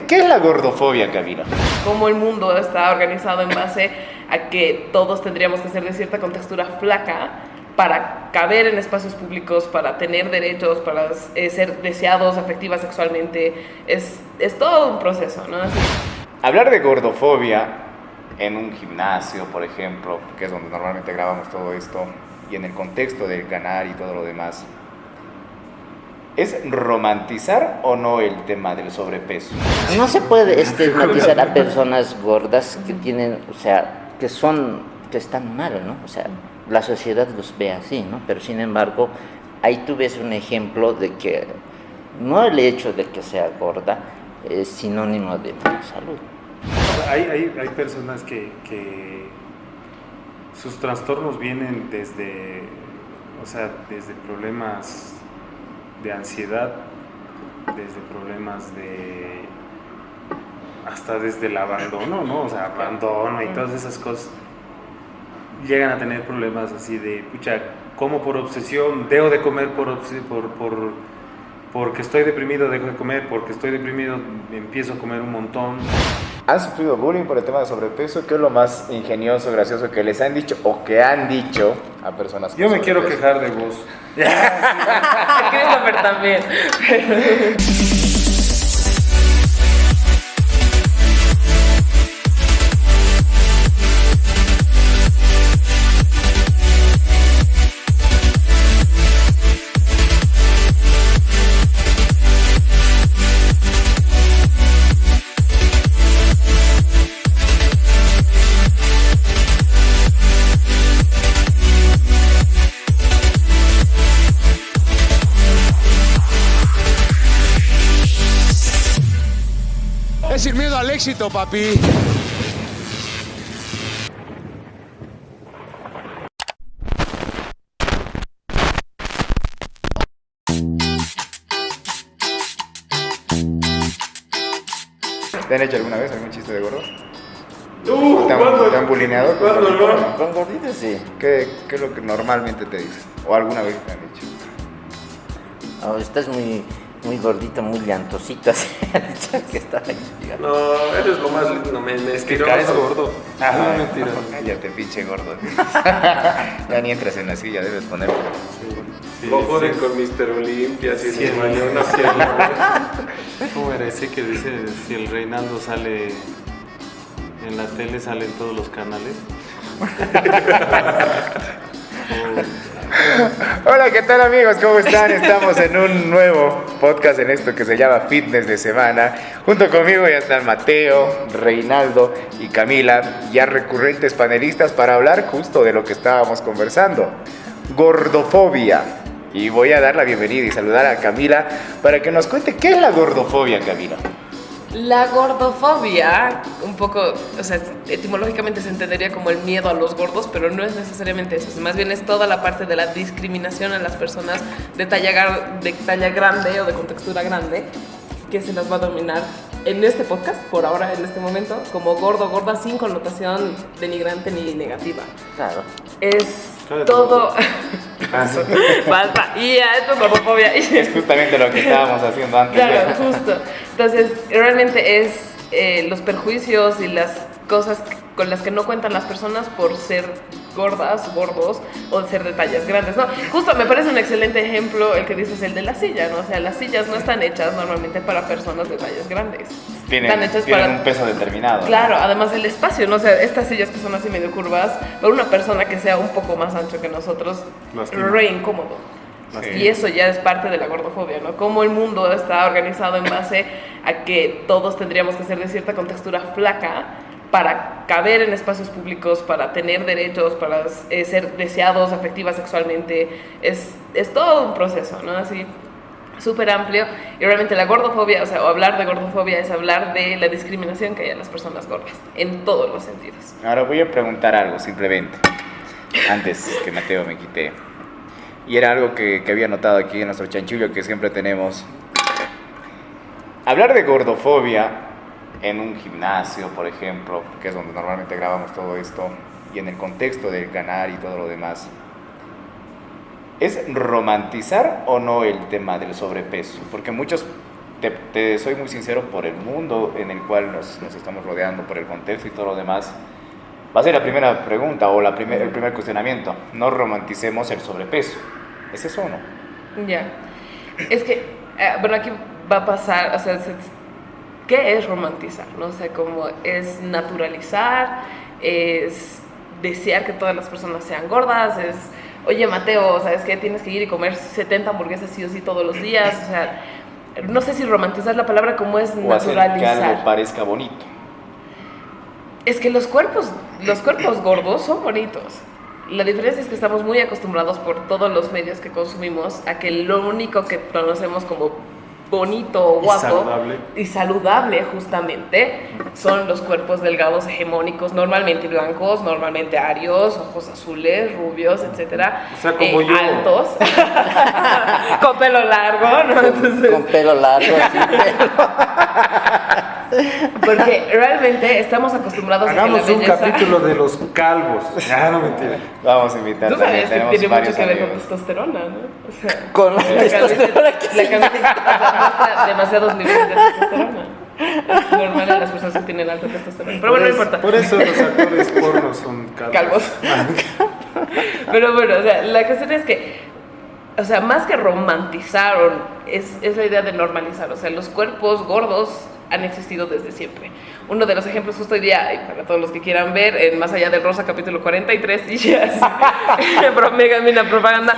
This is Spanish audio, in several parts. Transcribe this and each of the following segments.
¿qué es la gordofobia, Camila? Cómo el mundo está organizado en base a que todos tendríamos que ser de cierta contextura flaca para caber en espacios públicos, para tener derechos, para ser deseados afectiva sexualmente. Es todo un proceso, ¿no? Así. Hablar de gordofobia en un gimnasio, por ejemplo, que es donde normalmente grabamos todo esto, y en el contexto del canal y todo lo demás, ¿es romantizar o no el tema del sobrepeso? No se puede estigmatizar a personas gordas que tienen, o sea, que están mal, ¿no? O sea, la sociedad los ve así, ¿no? Pero sin embargo, ahí tú ves un ejemplo de que no el hecho de que sea gorda es sinónimo de mala salud. Hay personas que sus trastornos vienen desde problemas de ansiedad, desde problemas hasta desde el abandono, ¿no? O sea, abandono y todas esas cosas. Llegan a tener problemas así de, pucha, como por obsesión, dejo de comer porque estoy deprimido, dejo de comer, porque estoy deprimido, empiezo a comer un montón. ¿Han sufrido bullying por el tema de sobrepeso? ¿Qué es lo más ingenioso, gracioso que les han dicho o que han dicho a personas con Yo me sobrepeso? quiero quejar de vos. Christopher también. Es sin miedo al éxito, papi. ¿Te han hecho alguna vez algún chiste de gordo? ¿Cuándo? ¿Te han bulineado? ¿Cuándo no? Con gorditos sí. ¿Qué es lo que normalmente te dicen? ¿O alguna vez te han dicho? Oh, estás muy gordito, muy llantosito, así que está ahí. No, eres lo más lindo, me Es que mentiroso. caes gordo. Ah, No, mentira. Cállate, pinche gordo. Ya ni entras en la silla, debes ponerlo. Lo joden con Mr. Olympia, si Sí, es mayor, no sé. ¿Cómo era ese que dice si el Reinaldo sale en la tele, sale en todos los canales? Hola, ¿qué tal, amigos? ¿Cómo están? Estamos en un nuevo podcast en esto que se llama Fitness de Semana. Junto conmigo ya están Mateo, Reinaldo y Camila, ya recurrentes panelistas para hablar justo de lo que estábamos conversando, gordofobia. Y voy a dar la bienvenida y saludar a Camila para que nos cuente qué es la gordofobia, Camila. La gordofobia, un poco, o sea, etimológicamente se entendería como el miedo a los gordos, pero no es necesariamente eso. Más bien es toda la parte de la discriminación a las personas de talla grande o de contextura grande, que se las va a dominar en este podcast, por ahora, en este momento, como gordo, gorda, sin connotación denigrante ni negativa. Claro. Es Cállate, todo... Basta. Y ya, esto es gordofobia. Es justamente lo que estábamos haciendo antes. Claro, justo. Entonces, realmente es los perjuicios y las cosas con las que no cuentan las personas por ser gordas, gordos o ser de tallas grandes, ¿no? Justo me parece un excelente ejemplo el que dices, el de la silla, ¿no? O sea, las sillas no están hechas normalmente para personas de tallas grandes. Están hechas Tienen un peso determinado. Claro, además del espacio, ¿no? O sea, estas sillas que son así medio curvas, para una persona que sea un poco más ancho que nosotros, Lastima. re incómodo. Sí. Y eso ya es parte de la gordofobia, ¿no? Cómo el mundo está organizado en base a que todos tendríamos que ser de cierta contextura flaca para caber en espacios públicos, para tener derechos, para ser deseados afectiva sexualmente. Es todo un proceso, ¿no? Así, súper amplio. Y realmente la gordofobia, o sea, o hablar de gordofobia es hablar de la discriminación que hay a las personas gordas, en todos los sentidos. Ahora voy a preguntar algo, simplemente, antes que Mateo me quite. Y era algo que había notado aquí en nuestro chanchullo que siempre tenemos. Hablar de gordofobia en un gimnasio, por ejemplo, que es donde normalmente grabamos todo esto, y en el contexto del canal y todo lo demás, ¿es romantizar o no el tema del sobrepeso? Porque muchos te soy muy sincero, por el mundo en el cual nos estamos rodeando, por el contexto y todo lo demás, va a ser la primera pregunta o el primer cuestionamiento. No romanticemos el sobrepeso. ¿Es eso o no? Ya. Es que, bueno, aquí va a pasar, o sea, ¿qué es romantizar? ¿No? O sea, como es naturalizar, es desear que todas las personas sean gordas, es, oye, Mateo, ¿sabes qué? Tienes que ir y comer 70 hamburguesas sí o sí todos los días, o sea, no sé si romantizar la palabra como es O naturalizar. hacer que algo parezca bonito. Es que los cuerpos gordos son bonitos. La diferencia es que estamos muy acostumbrados por todos los medios que consumimos a que lo único que conocemos como bonito o guapo y saludable justamente son los cuerpos delgados hegemónicos, normalmente blancos, normalmente arios, ojos azules, rubios, etcétera, O sea, como yo. altos, con pelo largo, ¿no? Entonces, Con pelo largo, así, porque realmente estamos acostumbrados a que la Hagamos un belleza... capítulo de los calvos. Ya, no mentira. Vamos a invitar Tú también, sabes que tenemos tiene mucho varios que ver con amigos. testosterona, ¿no? O sea, con la testosterona que la camiseta muestra demasiados niveles de testosterona. Es normal en las personas que tienen alta testosterona. Pero bueno, no importa. Por eso los actores pornos son calvos. Calvos. Pero bueno, o sea, la cuestión es que, o sea, más que romantizar, es la idea de normalizar. O sea, los cuerpos gordos han existido desde siempre. Uno de los ejemplos justo hoy día, y para todos los que quieran ver, en Más Allá del Rosa, capítulo 43, y ya mega mina propaganda,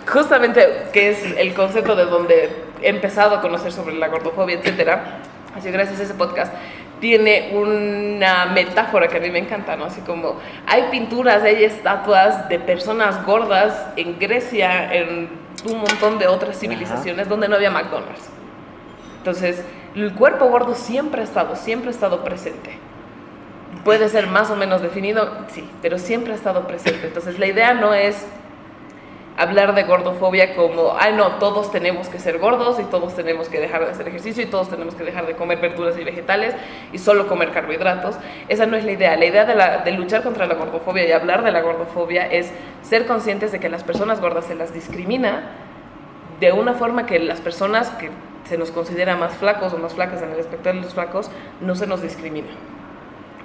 justamente que es el concepto de donde he empezado a conocer sobre la gordofobia, etcétera. Así gracias a ese podcast tiene una metáfora que a mí me encanta, ¿no? Así como hay pinturas, hay estatuas de personas gordas en Grecia, en un montón de otras civilizaciones donde no había McDonald's. Entonces, el cuerpo gordo siempre ha estado presente. Puede ser más o menos definido, sí, pero siempre ha estado presente. Entonces, la idea no es hablar de gordofobia como, ay no, todos tenemos que ser gordos y todos tenemos que dejar de hacer ejercicio y todos tenemos que dejar de comer verduras y vegetales y solo comer carbohidratos. Esa no es la idea. La idea de luchar contra la gordofobia y hablar de la gordofobia es ser conscientes de que las personas gordas se las discrimina de una forma que las personas que se nos considera más flacos o más flacas en el espectro de los flacos no se nos discrimina.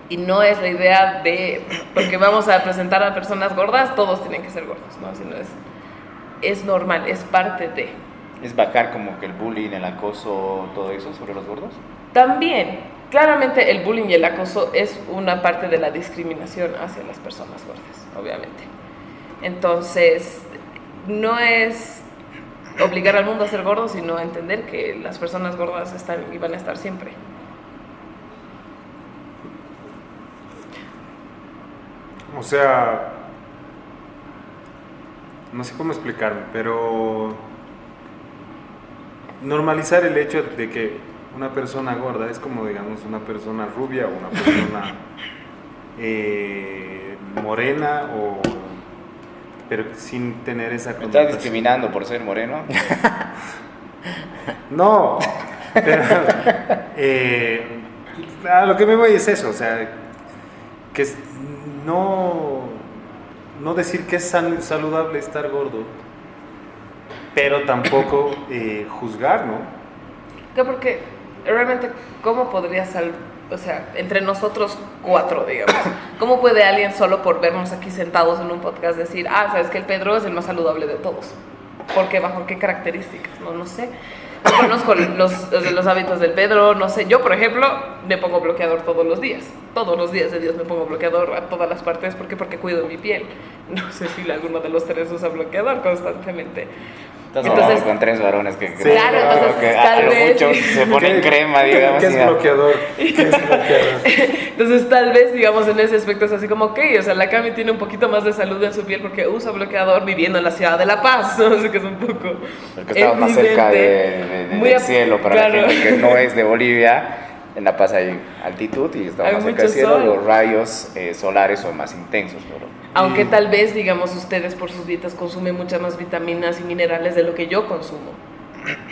Y no es la idea de, porque vamos a presentar a personas gordas, todos tienen que ser gordos, ¿no? Sino es normal, es parte de. ¿Es bajar como que el bullying, el acoso, todo eso sobre los gordos? También, claramente el bullying y el acoso es una parte de la discriminación hacia las personas gordas, obviamente. Entonces, no es obligar al mundo a ser gordo, sino entender que las personas gordas están y van a estar siempre. O sea, no sé cómo explicarme, pero normalizar el hecho de que una persona gorda es como, digamos, una persona rubia o una persona morena, pero sin tener esa ¿Me estás connotación. discriminando por ser moreno? No, pero a lo que me voy es eso, o sea, que no decir que es saludable estar gordo, pero tampoco juzgar, ¿no? No, porque realmente, ¿cómo podría o sea, entre nosotros cuatro, digamos, ¿cómo puede alguien solo por vernos aquí sentados en un podcast decir, sabes que el Pedro es el más saludable de todos? ¿Por qué? ¿Bajo qué características? No sé. No conozco los hábitos del Pedro, no sé. Yo, por ejemplo, me pongo bloqueador todos los días. Todos los días de Dios me pongo bloqueador a todas las partes. ¿Por qué? Porque cuido mi piel. No sé si alguno de los tres usa bloqueador constantemente. Entonces con tres varones que Sí, claro, entonces que tal a lo vez mucho se ponen crema, digamos. ¿Qué es y ya. bloqueador? ¿Qué es bloqueador? Entonces tal vez, digamos, en ese aspecto es así como, ok, o sea, la Cami tiene un poquito más de salud en su piel porque usa bloqueador viviendo en la ciudad de La Paz, no sé, que es un poco Porque estamos más cerca del cielo para claro. la gente que no es de Bolivia. En La Paz hay altitud y estamos Hay más cerca mucho del cielo. sol. Los rayos solares son más intensos. Aunque tal vez, digamos, ustedes por sus dietas consumen muchas más vitaminas y minerales de lo que yo consumo.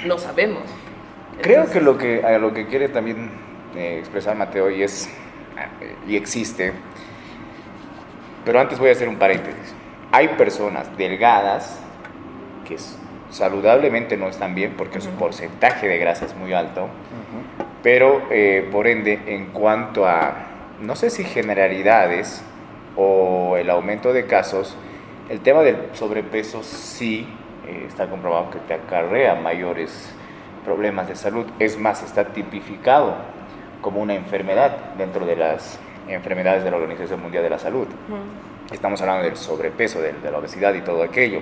No sabemos. Creo Entonces, que a lo que quiere también expresar Mateo y existe, pero antes voy a hacer un paréntesis. Hay personas delgadas que saludablemente no están bien porque su porcentaje de grasa es muy alto, pero por ende, en cuanto a, no sé si generalidades o el aumento de casos, el tema del sobrepeso sí está comprobado que te acarrea mayores problemas de salud. Es más, está tipificado como una enfermedad dentro de las enfermedades de la Organización Mundial de la Salud. Estamos hablando del sobrepeso, de la obesidad y todo aquello.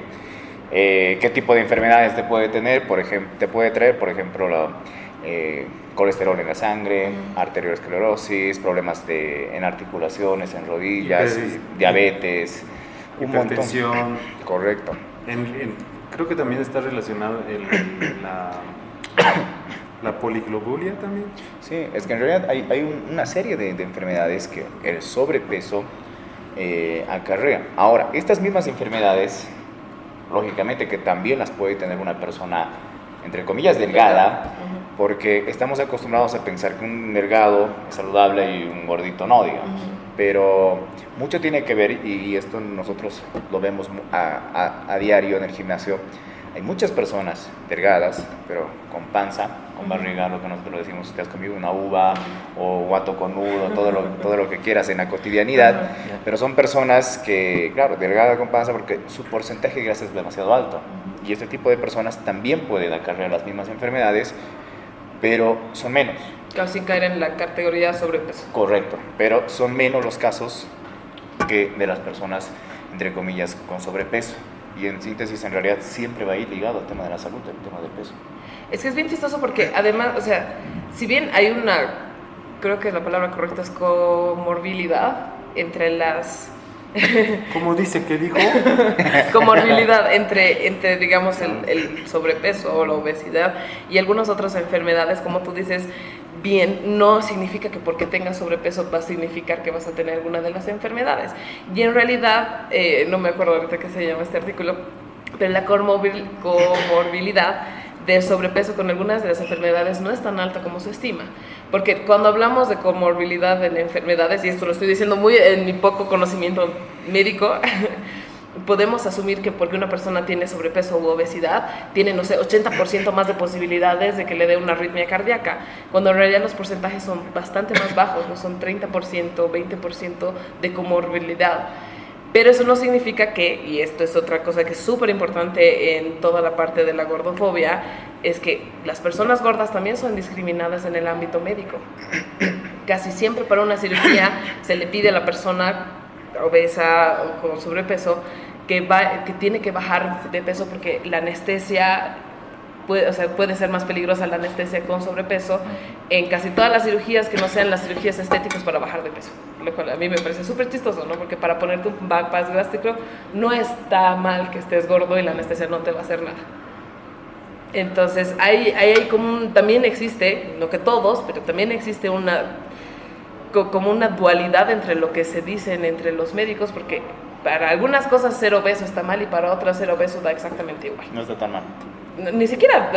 ¿Qué tipo de enfermedades te puede tener? Te puede traer, por ejemplo, colesterol en la sangre, arteriosclerosis, problemas en articulaciones, en rodillas, diabetes, un hipertensión. montón. Correcto. Creo que también está relacionado la poliglobulia también. Sí, es que en realidad hay una serie de enfermedades que el sobrepeso acarrea. Ahora, estas mismas enfermedades, lógicamente que también las puede tener una persona, entre comillas, delgada, porque estamos acostumbrados a pensar que un delgado es saludable y un gordito no, digamos. Pero mucho tiene que ver, y esto nosotros lo vemos a diario en el gimnasio. Hay muchas personas delgadas, pero con panza, con barriga, lo que nosotros decimos, te has comido una uva o guato conudo, todo lo que quieras en la cotidianidad, pero son personas que, claro, delgada con panza porque su porcentaje de grasa es demasiado alto. Y este tipo de personas también pueden acarrear las mismas enfermedades, pero son menos. Casi caer en la categoría de sobrepeso. Correcto, pero son menos los casos que de las personas, entre comillas, con sobrepeso. Y en síntesis, en realidad, siempre va a ir ligado al tema de la salud, al tema del peso. Es que es bien chistoso porque además, o sea, si bien hay creo que la palabra correcta es comorbilidad entre las... ¿Cómo dice que dijo? Comorbilidad entre digamos, el sobrepeso o la obesidad y algunas otras enfermedades, como tú dices, bien, no significa que porque tengas sobrepeso va a significar que vas a tener alguna de las enfermedades. Y en realidad, no me acuerdo ahorita qué se llama este artículo, pero la comorbilidad del sobrepeso con algunas de las enfermedades no es tan alta como se estima. Porque cuando hablamos de comorbilidad en enfermedades, y esto lo estoy diciendo muy en mi poco conocimiento médico, podemos asumir que porque una persona tiene sobrepeso u obesidad, tiene, no sé, 80% más de posibilidades de que le dé una arritmia cardíaca, cuando en realidad los porcentajes son bastante más bajos, no son 30%, 20% de comorbilidad. Pero eso no significa que, y esto es otra cosa que es súper importante en toda la parte de la gordofobia, es que las personas gordas también son discriminadas en el ámbito médico. Casi siempre para una cirugía se le pide a la persona obesa o con sobrepeso que tiene que bajar de peso porque la anestesia puede ser más peligrosa la anestesia con sobrepeso en casi todas las cirugías que no sean las cirugías estéticas para bajar de peso, lo cual a mí me parece súper chistoso, ¿no? Porque para ponerte un bypass gástrico no está mal que estés gordo y la anestesia no te va a hacer nada. Entonces hay también existe, no que todos, pero también existe como una dualidad entre lo que se dicen entre los médicos, porque para algunas cosas ser obeso está mal y para otras ser obeso da exactamente igual. No está tan mal. Ni siquiera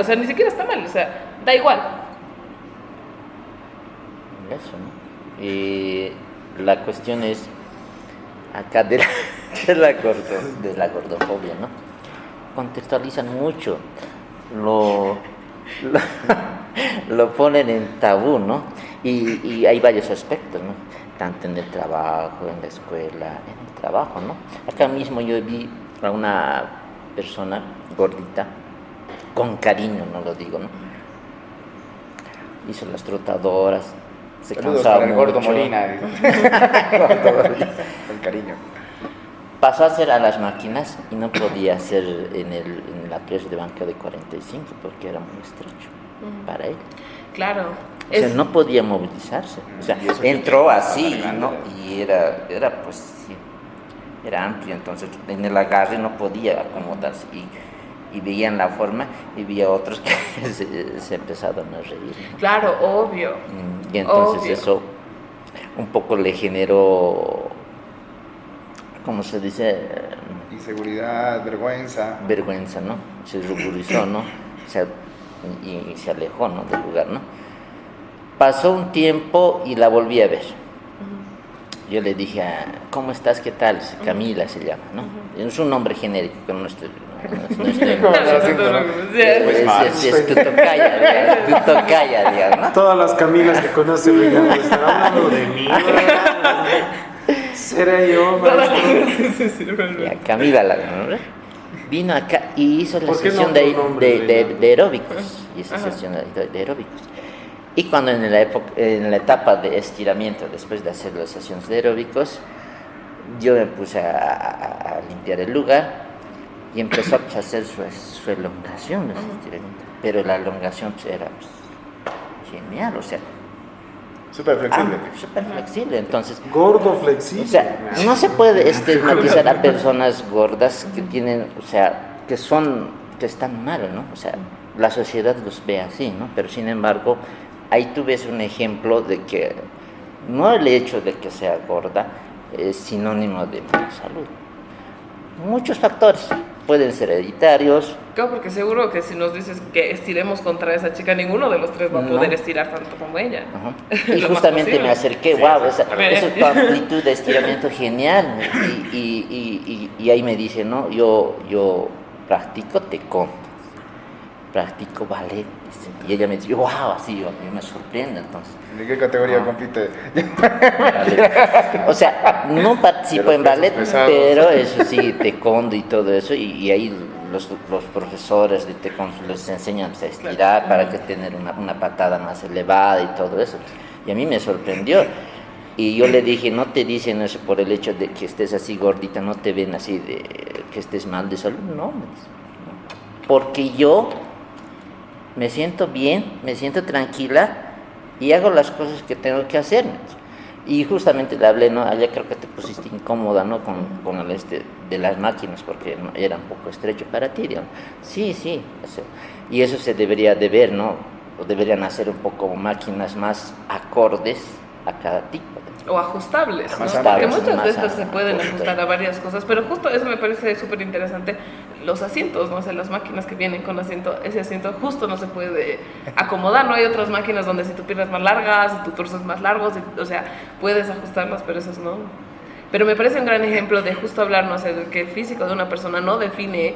está mal, o sea, da igual. Eso, ¿no? Y la cuestión es, acá de la gordofobia, ¿no? Contextualizan mucho, lo ponen en tabú, ¿no? Y hay varios aspectos, ¿no? Tanto en el trabajo, en la escuela, en el trabajo, ¿no? Acá mismo yo vi a una persona gordita, con cariño, no lo digo, ¿no? Hizo las trotadoras, se Saludos cansaba para el gordo mucho. Molina. Con cariño. Pasó a hacer a las máquinas y no podía hacer en la presa de banca de 45 porque era muy estrecho para él. Claro. O sea, no podía movilizarse. O sea, Y eso que entró estaba así, cargando. ¿no? Y era pues, sí, era amplio, entonces en el agarre no podía acomodarse. Y veían la forma y veía otros que se empezaron a reír, ¿no? Claro, obvio. Y entonces Obvio. eso un poco le generó, ¿cómo se dice? Inseguridad, vergüenza. Vergüenza, ¿no? Se ruborizó, ¿no? Y se alejó, ¿no? Del lugar, ¿no? Pasó un tiempo y la volví a ver. Yo le dije, ¿cómo estás? ¿Qué tal? Camila se llama, ¿no? Es un nombre genérico, que no estoy No estoy- Como el acento, ¿no? Pues mal. es tu tocaya, digamos, ¿no? Todas las Camilas que conoce Reinaldo están hablando de mí. ¿Será yo, maestro? Ya, Camila, ¿no? Vino acá y hizo la ¿Por qué no sesión otro nombre, de aeróbicos. Hizo sesión de aeróbicos. Y cuando en la etapa de estiramiento, después de hacer las sesiones de aeróbicos, yo me puse a limpiar el lugar y empezó a hacer su elongación, ese estiramiento. Pero la elongación pues, era pues, genial, o sea, Súper flexible. súper flexible. Entonces, Gordo flexible. o sea, no se puede estigmatizar a personas gordas que tienen, o sea, que están mal, ¿no? O sea, la sociedad los ve así, ¿no? Pero sin embargo, ahí tú ves un ejemplo de que no el hecho de que sea gorda es sinónimo de mala salud. Muchos factores pueden ser hereditarios. Claro, porque seguro que si nos dices que estiremos contra esa chica, ninguno de los tres va a poder estirar tanto como ella. Ajá. Y Lo más justamente posible. me acerqué, Sí, wow, sí. esa tu amplitud de estiramiento genial. Y ahí me dice, no, yo practico taekwondo, practico ballet. Dice. Y ella me dice, wow, así yo me sorprende entonces. ¿De qué categoría compite? O sea, no participo De los en ballet, pesos pesados. pero eso sí, taekwondo y todo eso, y ahí los profesores de taekwondo les enseñan pues, a estirar para que tener una patada más elevada y todo eso. Y a mí me sorprendió. Y yo le dije, no te dicen eso por el hecho de que estés así gordita, no te ven así de que estés mal de salud, no, me dice, no. Porque yo me siento bien, me siento tranquila y hago las cosas que tengo que hacer. Y justamente le hablé, ¿no? Allá creo que te pusiste incómoda, ¿no? Con el de las máquinas, porque era un poco estrecho para ti, digamos. Sí, o sea, y eso se debería de ver, ¿no? O deberían hacer un poco máquinas más acordes a cada tipo. O ajustables, ¿no? Más Porque ajustables, muchas de más estas se pueden ajustables. ajustar a varias cosas, pero justo eso me parece súper interesante, los asientos, ¿no? O sea, las máquinas que vienen con asiento, ese asiento justo no se puede acomodar, ¿no? Hay otras máquinas donde si tu pierna es más larga, si tu torso es más largo, o sea, puedes ajustarlas, pero esas no. Pero me parece un gran ejemplo de justo hablar, ¿no? O sea, de que el físico de una persona no define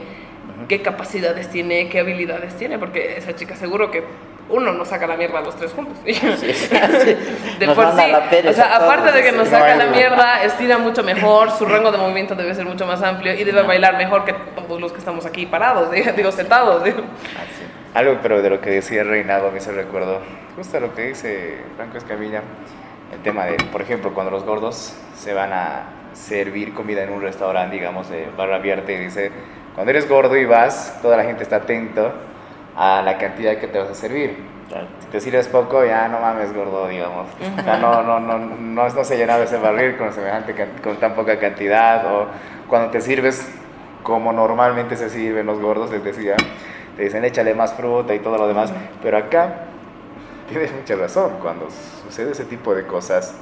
qué capacidades tiene, qué habilidades tiene, porque esa chica seguro que uno nos saca la mierda los tres juntos. De Nos por manda sí, la pereza o sea, a todos, aparte de que nos no saca hay la duda. mierda, estira mucho mejor, su rango de movimiento debe ser mucho más amplio y debe bailar mejor que todos los que estamos aquí parados, digo sentados. Digo. Algo, pero de lo que decía Reinaldo me hizo recuerdo justo lo que dice Franco Escamilla, el tema de, por ejemplo, cuando los gordos se van a servir comida en un restaurante, digamos, de barra abierta, y dice, cuando eres gordo y vas, toda la gente está atento a la cantidad que te vas a servir. Claro. Si te sirves poco, ya no mames, gordo, digamos. O sea, no se llenaba ese barril con tan poca cantidad. O cuando te sirves como normalmente se sirven los gordos, les decía, te dicen échale más fruta y todo lo demás. Pero acá tienes mucha razón. Cuando sucede ese tipo de cosas,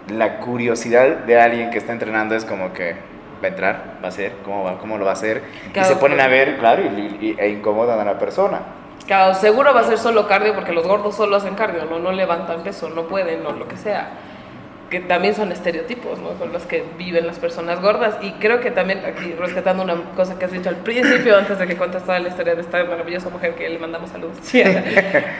la curiosidad de alguien que está entrenando es como que va a entrar, va a hacer, cómo lo va a hacer. Claro, y se ponen claro. a ver, claro, e incomodan a la persona. Claro, seguro va a ser solo cardio porque los gordos solo hacen cardio, no levantan peso, no pueden, o lo que sea. Que también son estereotipos, ¿no? Con los que viven las personas gordas. Y creo que también, aquí rescatando una cosa que has dicho al principio, antes de que cuentes toda la historia de esta maravillosa mujer que le mandamos saludos,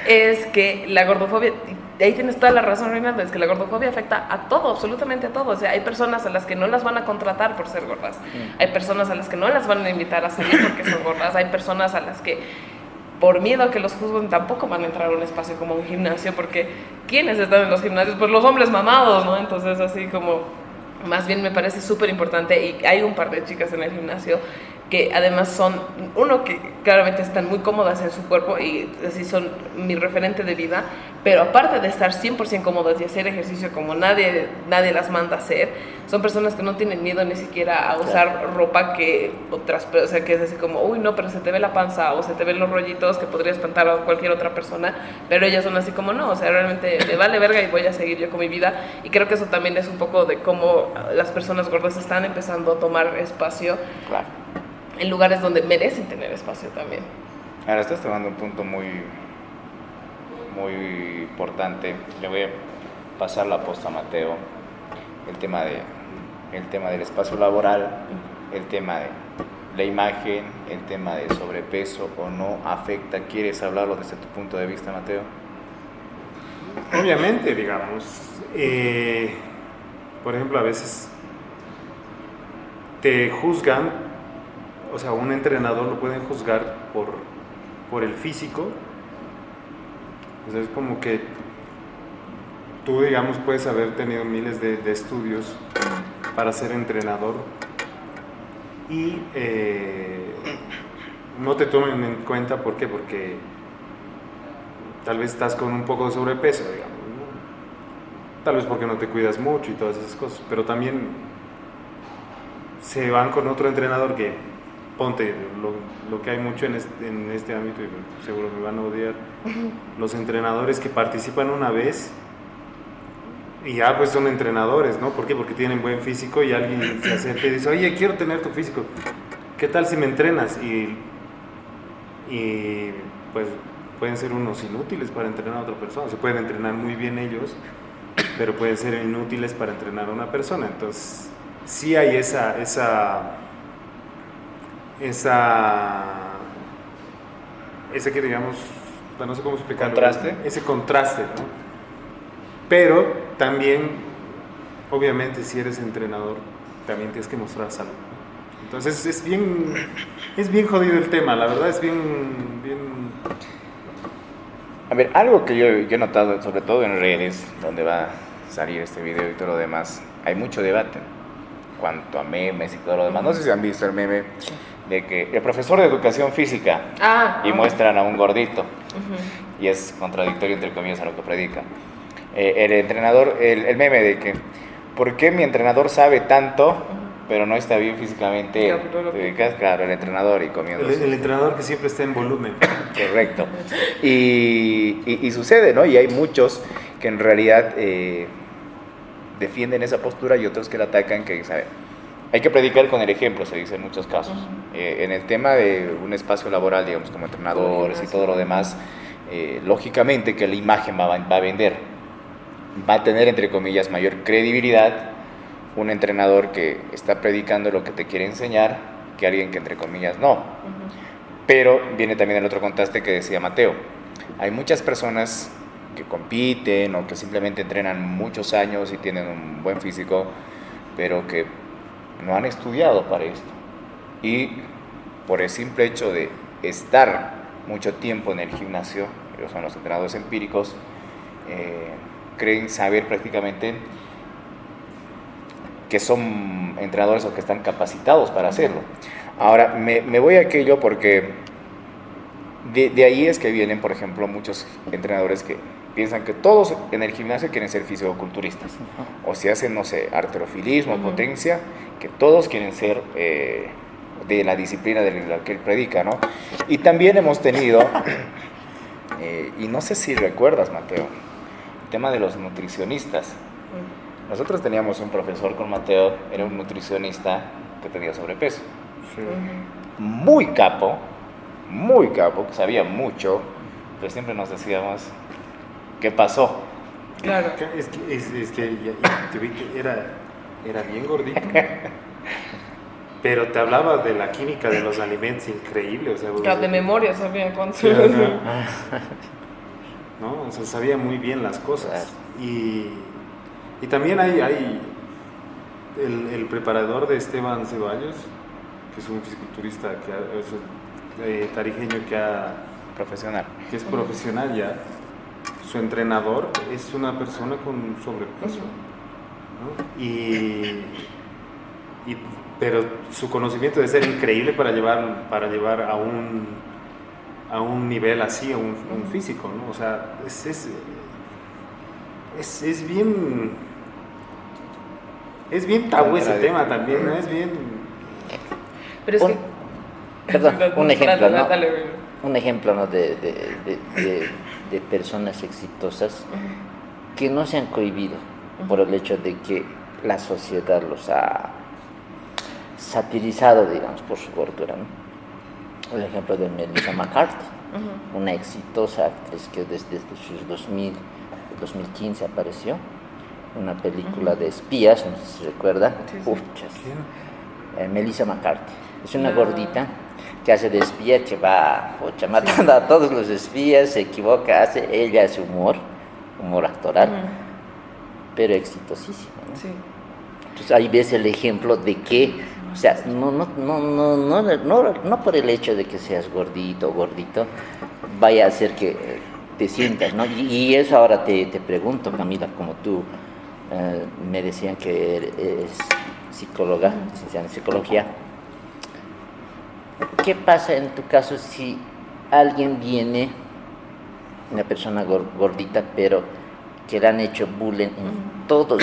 es que la gordofobia, y ahí tienes toda la razón, Reinaldo, es que la gordofobia afecta a todo, absolutamente a todo. O sea, hay personas a las que no las van a contratar por ser gordas, hay personas a las que no las van a invitar a salir porque son gordas, hay personas a las que por miedo a que los juzguen tampoco van a entrar a un espacio como un gimnasio, porque ¿quiénes están en los gimnasios? Pues los hombres mamados, ¿no? Entonces así como, más bien me parece súper importante, y hay un par de chicas en el gimnasio que además son, uno, que claramente están muy cómodas en su cuerpo y así son mi referente de vida, pero aparte de estar 100% cómodas y hacer ejercicio como nadie las manda a hacer, son personas que no tienen miedo ni siquiera a usar ropa que otras, o sea, que es así como, uy, no, pero se te ve la panza o se te ven los rollitos que podría espantar a cualquier otra persona, pero ellas son así como, no, o sea, realmente me vale verga y voy a seguir yo con mi vida. Y creo que eso también es un poco de cómo las personas gordas están empezando a tomar espacio, Claro. en lugares donde merecen tener espacio también. Ahora estás tomando un punto muy importante. Le voy a pasar la posta a Mateo. El tema del espacio laboral, el tema de la imagen, el tema de sobrepeso o no afecta? ¿Quieres hablarlo desde tu punto de vista, Mateo? Obviamente, digamos, por ejemplo, a veces te juzgan, o sea, un entrenador lo pueden juzgar por el físico. O sea, es como que tú, digamos, puedes haber tenido miles de estudios para ser entrenador y no te tomen en cuenta. ¿Por qué? Porque tal vez estás con un poco de sobrepeso, digamos, ¿no? Tal vez porque no te cuidas mucho y todas esas cosas, pero también se van con otro entrenador que, ponte, lo que hay mucho en este ámbito, y seguro me van a odiar, los entrenadores que participan una vez y ya pues son entrenadores, ¿no? ¿Por qué? Porque tienen buen físico y alguien se acerca y dice, oye, quiero tener tu físico, ¿qué tal si me entrenas? Y pues pueden ser unos inútiles para entrenar a otra persona. Se pueden entrenar muy bien ellos, pero pueden ser inútiles para entrenar a una persona. Entonces sí hay ese que digamos, no sé cómo explicarlo. ¿Contraste? Ese contraste, ¿no? Pero también, obviamente, si eres entrenador, también tienes que mostrar salud. Entonces es bien jodido el tema, la verdad es bien. A ver, algo que yo he notado, sobre todo en redes, donde va a salir este video y todo lo demás, hay mucho debate cuanto a memes y todo lo demás. No sé si han visto el meme de que el profesor de educación física y muestran a un gordito y es contradictorio entre comillas a lo que predica. El entrenador, el meme de que ¿por qué mi entrenador sabe tanto pero no está bien físicamente? Claro, el entrenador y comiendo. El entrenador que siempre está en volumen. Correcto. Y sucede, ¿no? Y hay muchos que en realidad defienden esa postura y otros que la atacan, que ¿sabe? Hay que predicar con el ejemplo, se dice en muchos casos. En el tema de un espacio laboral, digamos, como entrenadores y todo lo demás, lógicamente que la imagen va a vender. Va a tener, entre comillas, mayor credibilidad un entrenador que está predicando lo que te quiere enseñar que alguien que, entre comillas, no. Pero viene también el otro contraste que decía Mateo. Hay muchas personas que compiten o que simplemente entrenan muchos años y tienen un buen físico, pero que no han estudiado para esto. Y por el simple hecho de estar mucho tiempo en el gimnasio, ellos son los entrenadores empíricos, creen saber prácticamente que son entrenadores o que están capacitados para hacerlo. Ahora, me voy a aquello porque de ahí es que vienen, por ejemplo, muchos entrenadores que piensan que todos en el gimnasio quieren ser fisicoculturistas. O si hacen, no sé, halterofilismo, potencia, que todos quieren ser de la disciplina de la que él predica, ¿no? Y también hemos tenido, y no sé si recuerdas, Mateo, el tema de los nutricionistas. Nosotros teníamos un profesor con Mateo, era un nutricionista que tenía sobrepeso. Sí. Muy capo, que sabía mucho, pero siempre nos decíamos, ¿qué pasó? Claro. Es que te vi que era bien gordito. Pero te hablaba de la química de los alimentos, increíble. O sea, claro, de memoria sabía cuánto. Sí, ¿no? O sea, sabía muy bien las cosas. Y también hay el preparador de Esteban Ceballos, que es un fisiculturista, tarijeño profesional. Que es profesional ya. Su entrenador es una persona con sobrepeso, ¿no? Pero su conocimiento debe ser increíble para llevar a un nivel así, a un físico, ¿no? O sea, es bien tabú ese tema también, ¿no? Es bien. Pero es que. Perdón, un ejemplo, ¿no? Dale. Un ejemplo, ¿no? de personas exitosas que no se han cohibido por el hecho de que la sociedad los ha satirizado, digamos, por su gordura, ¿no? El ejemplo de Melissa McCarthy, una exitosa actriz que desde sus 2015 apareció, una película de espías, no sé si se recuerdan. Sí. Melissa McCarthy. Es una gordita que hace de espía, que va matando a todos los espías, se equivoca, ella hace humor actoral, pero exitosísimo, ¿no? Sí. Entonces ahí ves el ejemplo de que, o sea, no por el hecho de que seas gordito o gordito, vaya a hacer que te sientas, ¿no? Y eso ahora te pregunto, Camila, como tú me decían que eres psicóloga, licenciada en psicología, ¿qué pasa en tu caso si alguien viene, una persona gordita, pero que le han hecho bullying en todo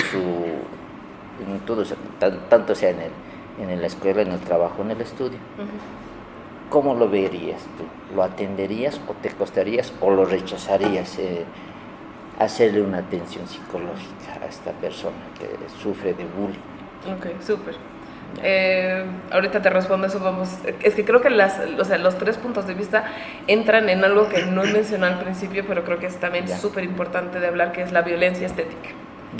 tanto sea en la escuela, en el trabajo, en el estudio? ¿Cómo lo verías tú? ¿Lo atenderías o te costarías o lo rechazarías? Hacerle una atención psicológica a esta persona que sufre de bullying. Ok, súper. Ahorita te respondo eso, vamos. Es que creo que los 3 puntos de vista entran en algo que no mencioné al principio, pero creo que es también súper importante de hablar, que es la violencia estética.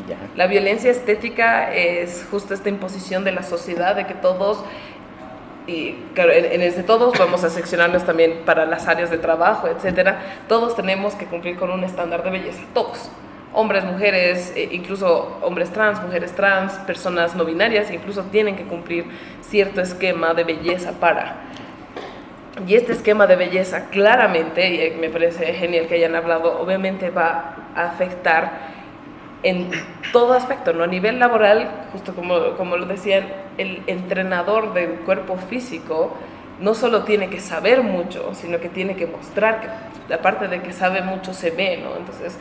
Ya. La violencia estética es justo esta imposición de la sociedad de que todos, y claro, en ese todos vamos a seccionarnos también para las áreas de trabajo, etcétera. Todos tenemos que cumplir con un estándar de belleza, todos. Hombres, mujeres, incluso hombres trans, mujeres trans, personas no binarias, incluso tienen que cumplir cierto esquema de belleza y este esquema de belleza claramente, y me parece genial que hayan hablado, obviamente va a afectar en todo aspecto, ¿no? A nivel laboral, justo como lo decían, el entrenador del cuerpo físico no solo tiene que saber mucho, sino que tiene que mostrar que, aparte de que sabe mucho, se ve, ¿no? Entonces,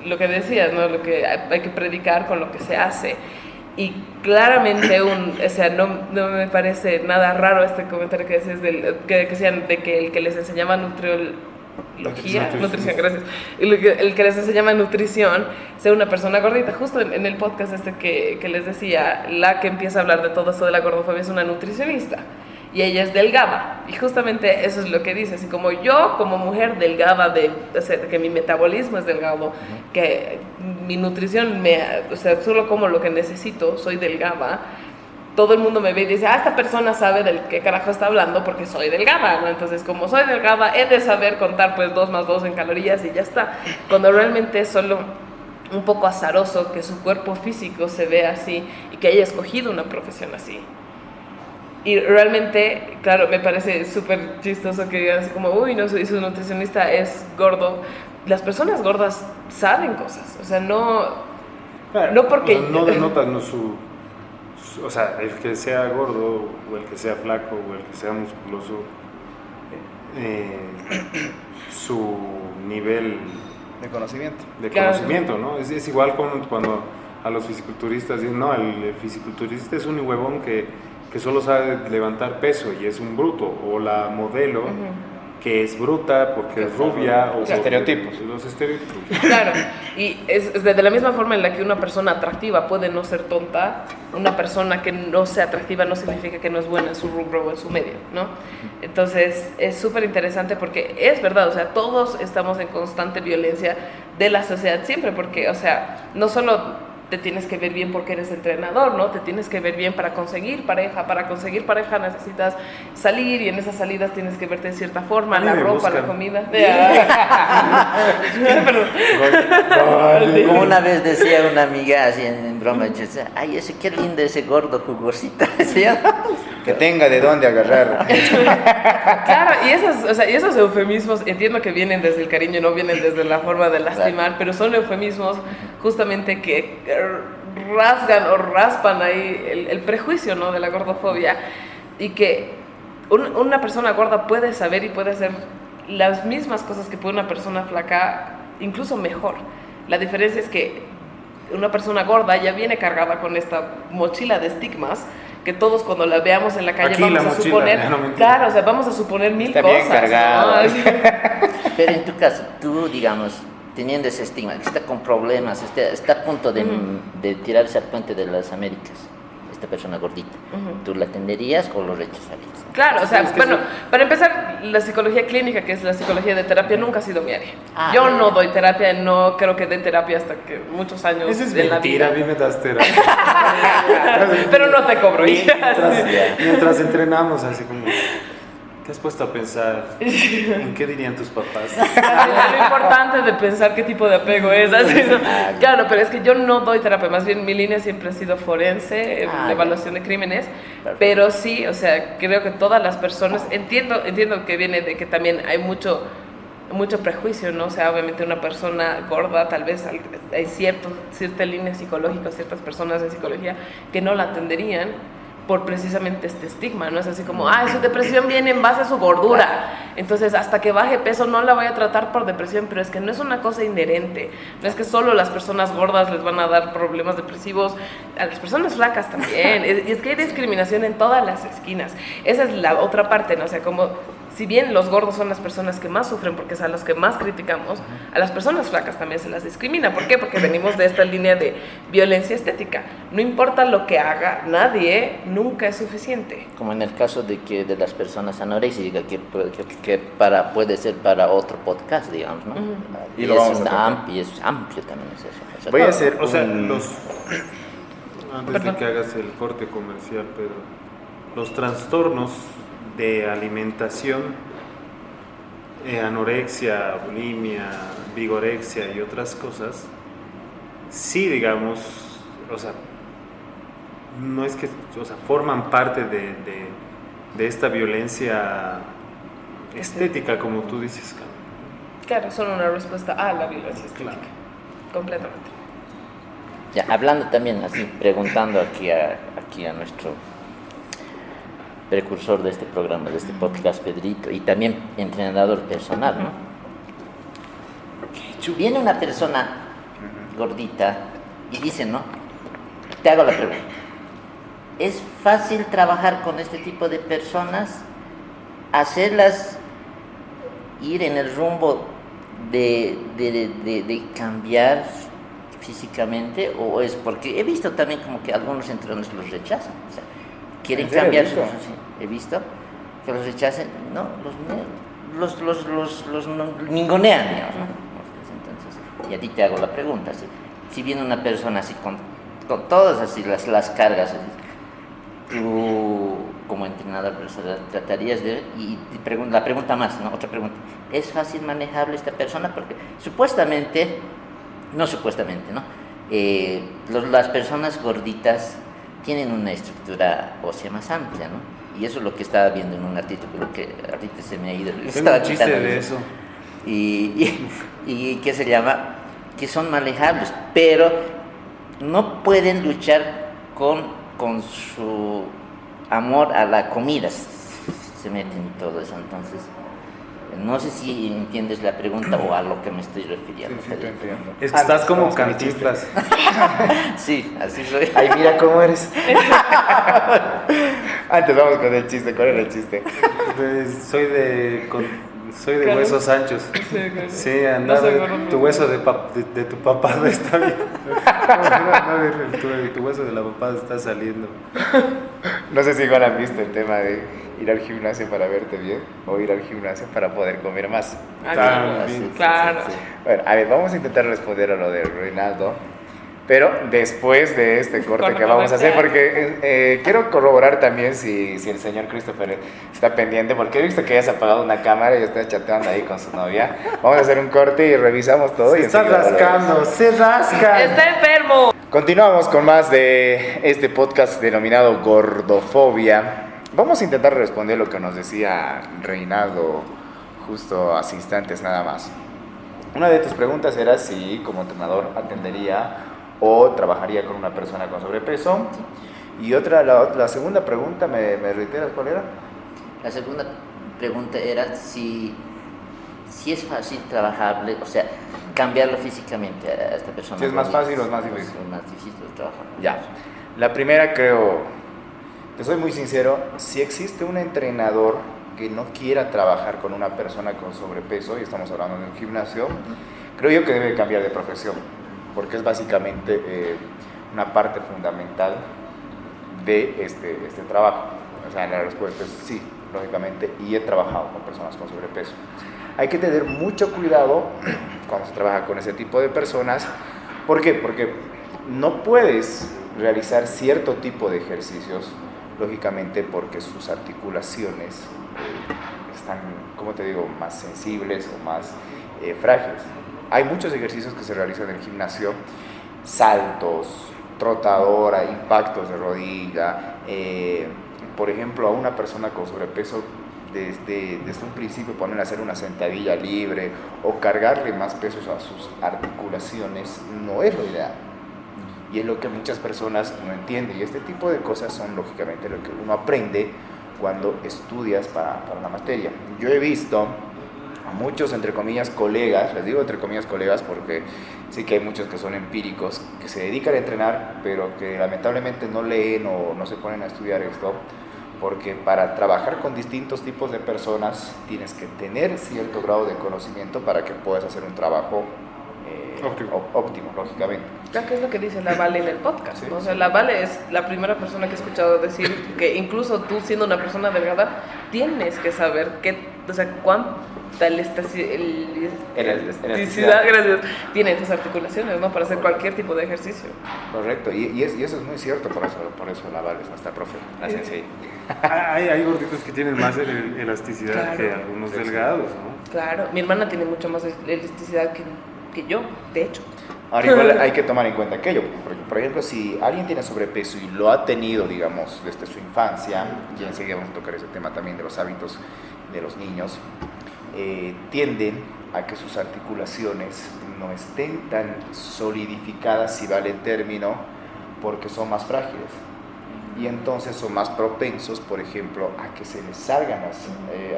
lo que decías, ¿no? Lo que hay que predicar con lo que se hace. Y claramente, o sea, no me parece nada raro este comentario que decías que decían de que el que les enseñaba nutrición, gracias. El que les enseñaba nutrición sea una persona gordita. Justo en el podcast que les decía, la que empieza a hablar de todo esto de la gordofobia es una nutricionista. Y ella es delgada, y justamente eso es lo que dice, así como yo, como mujer delgada, o sea, que mi metabolismo es delgado, que mi nutrición, o sea, solo como lo que necesito, soy delgada, todo el mundo me ve y dice, esta persona sabe del qué carajo está hablando porque soy delgada, ¿no? Entonces, como soy delgada, he de saber contar pues 2 más 2 en calorías y ya está, cuando realmente es solo un poco azaroso que su cuerpo físico se vea así y que haya escogido una profesión así. Y realmente, claro, me parece súper chistoso que digan así como, uy, no, su nutricionista es gordo. Las personas gordas saben cosas, o sea, no porque... O sea, no denotan o sea, el que sea gordo, o el que sea flaco, o el que sea musculoso, su nivel De conocimiento. Conocimiento, ¿no? Es igual cuando a los fisiculturistas dicen, no, el fisiculturista es un huevón que solo sabe levantar peso y es un bruto, o la modelo que es bruta porque es rubia, o los estereotipos. Los estereotipos. Claro, y es de la misma forma en la que una persona atractiva puede no ser tonta, una persona que no sea atractiva no significa que no es buena en su rubro o en su medio, ¿no? Entonces es súper interesante porque es verdad, o sea, todos estamos en constante violencia de la sociedad siempre, porque, o sea, no solo te tienes que ver bien porque eres entrenador, ¿no? Te tienes que ver bien para conseguir pareja. Para conseguir pareja necesitas salir y en esas salidas tienes que verte de cierta forma, la ropa, la comida. Como una vez decía una amiga así en broma, dice, ay, qué lindo ese gordo jugosito. Que tenga de dónde agarrar. Claro, y esos eufemismos, entiendo que vienen desde el cariño, no vienen desde la forma de lastimar, pero son eufemismos justamente que rasgan o raspan ahí el prejuicio, ¿no?, de la gordofobia, y que una persona gorda puede saber y puede hacer las mismas cosas que puede una persona flaca, incluso mejor. La diferencia es que una persona gorda ya viene cargada con esta mochila de estigmas que todos cuando la veamos en la calle Aquí vamos la a mochila, suponer, no, claro, o sea, vamos a suponer mil Está cosas, bien cargado. ¿no? Pero en tu caso, tú, digamos, teniendo ese estigma, que está con problemas, está a punto de tirarse al puente de las Américas, esta persona gordita, ¿tú la atenderías o lo rechazarías? Claro, o sea, Es que bueno, para empezar, la psicología clínica, que es la psicología de terapia, nunca ha sido mi área. Ah, Yo bien. no doy terapia, no creo que dé terapia hasta que muchos años Esa es de la mentira, a vida. mí me das terapia. Pero no te cobro. Mientras entrenamos, así como, ¿te has puesto a pensar en qué dirían tus papás? Lo importante de pensar qué tipo de apego es. Así, ¿no? Claro, pero es que yo no doy terapia, más bien mi línea siempre ha sido forense, evaluación de crímenes, Perfecto. pero sí, o sea, creo que todas las personas, entiendo que viene de que también hay mucho prejuicio, ¿no? O sea, obviamente una persona gorda, tal vez hay cierta línea psicológica, ciertas personas de psicología que no la atenderían por precisamente este estigma, ¿no? Es así como, su depresión viene en base a su gordura, entonces hasta que baje peso no la voy a tratar por depresión, pero es que no es una cosa inherente, no es que solo las personas gordas les van a dar problemas depresivos, a las personas flacas también, y es que hay discriminación en todas las esquinas, esa es la otra parte, ¿no? O sea, como, si bien los gordos son las personas que más sufren porque es a los que más criticamos, a las personas flacas también se las discrimina. ¿Por qué? Porque venimos de esta línea de violencia estética. No importa lo que haga nadie, nunca es suficiente. Como en el caso de las personas anoréxicas, que puede ser para otro podcast, digamos, ¿no? Y lo vamos a tocar. Es amplio también es eso. O sea, Voy a hacer O sea, un... antes Perdón. de que hagas el corte comercial, Pedro, los trastornos de alimentación, anorexia, bulimia, vigorexia y otras cosas, sí, digamos, o sea, no es que, o sea, forman parte de esta violencia estética, como tú dices, Carmen. Claro, son una respuesta a la violencia estética. Completamente. ya, hablando también así, preguntando aquí a nuestro precursor de este programa, de este podcast, Pedrito, y también entrenador personal, ¿no? Viene una persona gordita y dice, ¿no? Te hago la pregunta. ¿Es fácil trabajar con este tipo de personas? ¿Hacerlas ir en el rumbo de cambiar físicamente? ¿O es porque he visto también como que algunos entrenadores los rechazan? O sea, quieren ¿En serio? cambiar ¿Has visto? he visto que los rechacen, no, los ningunean, digamos, ¿no? Entonces, y a ti te hago la pregunta, si viene una persona así con todas así las cargas, así, tú como entrenador tratarías de, la pregunta más, ¿no? Otra pregunta, ¿es fácil manejable esta persona? Porque supuestamente, ¿no? Las personas gorditas tienen una estructura ósea más amplia, ¿no? Y eso es lo que estaba viendo en un artículo que ahorita se me ha ido. Tengo Estaba un chiste quitando de eso. y ¿qué se llama? Que son manejables, pero no pueden luchar con su amor a la comida. Se meten en todo eso, entonces no sé si entiendes la pregunta o a lo que me estoy refiriendo. Sí, te entiendo. Es que estás como vamos con mi chiste. Cantinflas. Sí, así soy. Ay, mira cómo eres. Antes vamos con el chiste. ¿Cuál era el chiste? Soy de Claro. huesos anchos. Sí, anda, No soy gordo, tu pero- hueso de tu papá no está bien. Tu hueso de la papá está saliendo. No sé si igual han visto el tema de ir al gimnasio para verte bien o ir al gimnasio para poder comer más. También. Claro. Bueno, a ver, vamos a intentar responder a lo de Reinaldo, pero después de este corte que vamos a hacer, porque quiero corroborar también si el señor Christopher está pendiente, porque he visto que ya se ha apagado una cámara y está chateando ahí con su novia. Vamos a hacer un corte y revisamos todo. Se y está enseguida volvemos. rascando, se rasca. ¡Está enfermo! Continuamos con más de este podcast denominado Gordofobia. Vamos a intentar responder lo que nos decía Reinaldo justo hace instantes nada más. Una de tus preguntas era si como entrenador atendería o trabajaría con una persona con sobrepeso. Y otra, la segunda pregunta, ¿me reiteras cuál era? La segunda pregunta era si es fácil trabajable, o sea, cambiarlo físicamente a esta persona. Si es más fácil o es más difícil. Es más difícil de trabajar. Ya. La primera creo, te soy muy sincero, si existe un entrenador que no quiera trabajar con una persona con sobrepeso, y estamos hablando de un gimnasio, creo yo que debe cambiar de profesión, porque es básicamente una parte fundamental de este trabajo. O sea, la respuesta es sí, lógicamente, y he trabajado con personas con sobrepeso. Hay que tener mucho cuidado cuando se trabaja con ese tipo de personas. ¿Por qué? Porque no puedes realizar cierto tipo de ejercicios, lógicamente, porque sus articulaciones están, como te digo, más sensibles o más frágiles. Hay muchos ejercicios que se realizan en el gimnasio, saltos, trotadora, impactos de rodilla. Por ejemplo, a una persona con sobrepeso, desde un principio ponen a hacer una sentadilla libre o cargarle más pesos a sus articulaciones no es lo ideal. Y es lo que muchas personas no entienden. Y este tipo de cosas son lógicamente lo que uno aprende cuando estudias para una materia. Yo he visto a muchos, entre comillas, colegas, les digo entre comillas colegas porque sí que hay muchos que son empíricos, que se dedican a entrenar, pero que lamentablemente no leen o no se ponen a estudiar esto, porque para trabajar con distintos tipos de personas tienes que tener cierto grado de conocimiento para que puedas hacer un trabajo óptimo, lógicamente. Ya que es lo que dice la Vale en el podcast, Sí, ¿no? O sea, la Vale es la primera persona que he escuchado decir que incluso tú siendo una persona delgada tienes que saber cuánta elasticidad tienen tus articulaciones, ¿no? Para hacer cualquier tipo de ejercicio. Correcto, y eso es muy cierto, por eso la Val es nuestra profe, la sensei. Hay gorditos que tienen más elasticidad Claro. que algunos delgados, ¿no? Claro, mi hermana tiene mucho más elasticidad que yo, de hecho. Ahora igual hay que tomar en cuenta aquello, porque, por ejemplo, si alguien tiene sobrepeso y lo ha tenido, digamos, desde su infancia, y enseguida vamos a tocar ese tema también de los hábitos de los niños, tienden a que sus articulaciones no estén tan solidificadas, si vale el término, porque son más frágiles. Y entonces son más propensos, por ejemplo, a que se les salgan las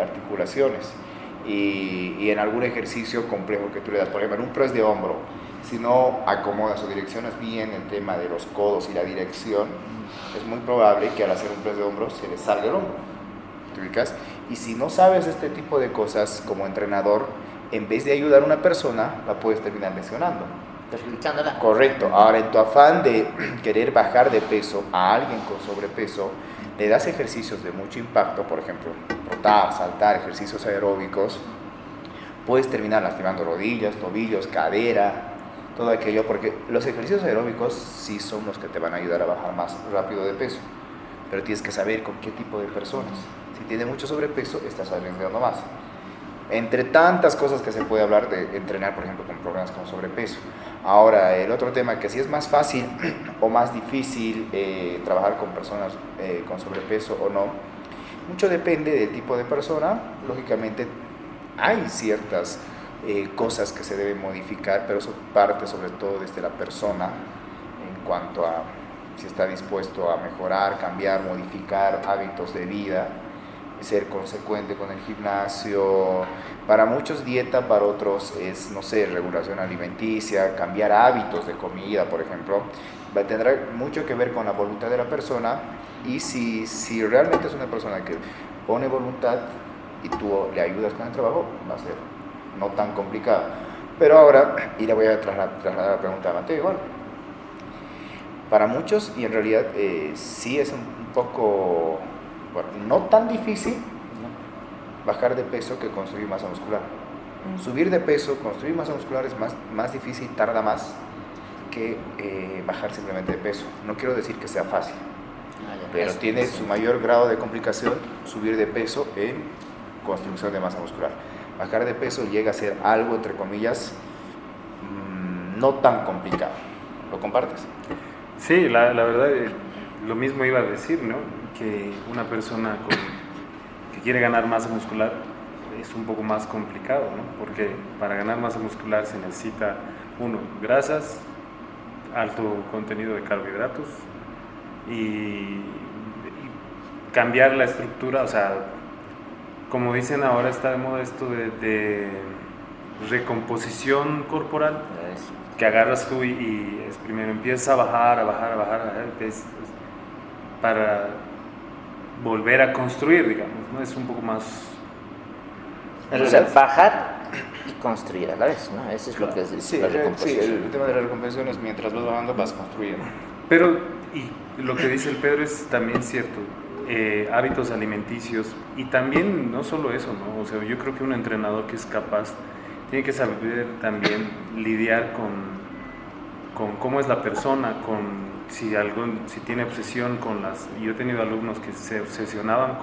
articulaciones. Y en algún ejercicio complejo que tú le das, por ejemplo, en un press de hombro, si no acomodas o direccionas bien el tema de los codos y la dirección, es muy probable que al hacer un press de hombro se le salga el hombro. ¿Te ubicas? Y si no sabes este tipo de cosas como entrenador, en vez de ayudar a una persona, la puedes terminar lesionando. Perjudicándola. Correcto. Ahora, en tu afán de querer bajar de peso a alguien con sobrepeso, le das ejercicios de mucho impacto, por ejemplo, trotar, saltar, ejercicios aeróbicos, puedes terminar lastimando rodillas, tobillos, cadera, todo aquello, porque los ejercicios aeróbicos sí son los que te van a ayudar a bajar más rápido de peso, pero tienes que saber con qué tipo de personas. Si tiene mucho sobrepeso, estás arriesgando más. Entre tantas cosas que se puede hablar de entrenar, por ejemplo, con problemas con sobrepeso. Ahora, el otro tema que sí es más fácil o más difícil trabajar con personas con sobrepeso o no, mucho depende del tipo de persona. Lógicamente, hay ciertas cosas que se deben modificar, pero eso parte sobre todo desde la persona en cuanto a si está dispuesto a mejorar, cambiar, modificar hábitos de vida, ser consecuente con el gimnasio. Para muchos dieta, para otros es, no sé, regulación alimenticia, cambiar hábitos de comida, por ejemplo. Tendrá mucho que ver con la voluntad de la persona, y si realmente es una persona que pone voluntad y tú le ayudas con el trabajo, va a ser no tan complicado. Pero ahora, y le voy a trasladar la pregunta a Mateo igual. Para muchos, y en realidad sí es un poco, bueno, no tan difícil bajar de peso que construir masa muscular. Subir de peso, construir masa muscular es más difícil, tarda más que bajar simplemente de peso. No quiero decir que sea fácil, pero tiene su mayor grado de complicación subir de peso en construcción de masa muscular. Bajar de peso llega a ser algo, entre comillas, no tan complicado. ¿Lo compartes? Sí, la verdad, lo mismo iba a decir, ¿no? Que una persona que quiere ganar masa muscular es un poco más complicado, ¿no? Porque para ganar masa muscular se necesita, grasas, alto contenido de carbohidratos y cambiar la estructura, o sea, como dicen ahora está de moda esto de recomposición corporal, que agarras tú y primero empiezas a bajar, para volver a construir, digamos, ¿no? Es un poco más... O sea, bajar y construir a la vez, ¿no? Eso es lo que es Sí, la sí, recomposición. el tema de la recomposición es mientras vas bajando vas construyendo. Pero, y lo que dice el Pedro es también cierto, hábitos alimenticios, y también no solo eso, ¿no? O sea, yo creo que un entrenador que es capaz tiene que saber también lidiar con cómo es la persona, si tiene obsesión con las... Yo he tenido alumnos que se obsesionaban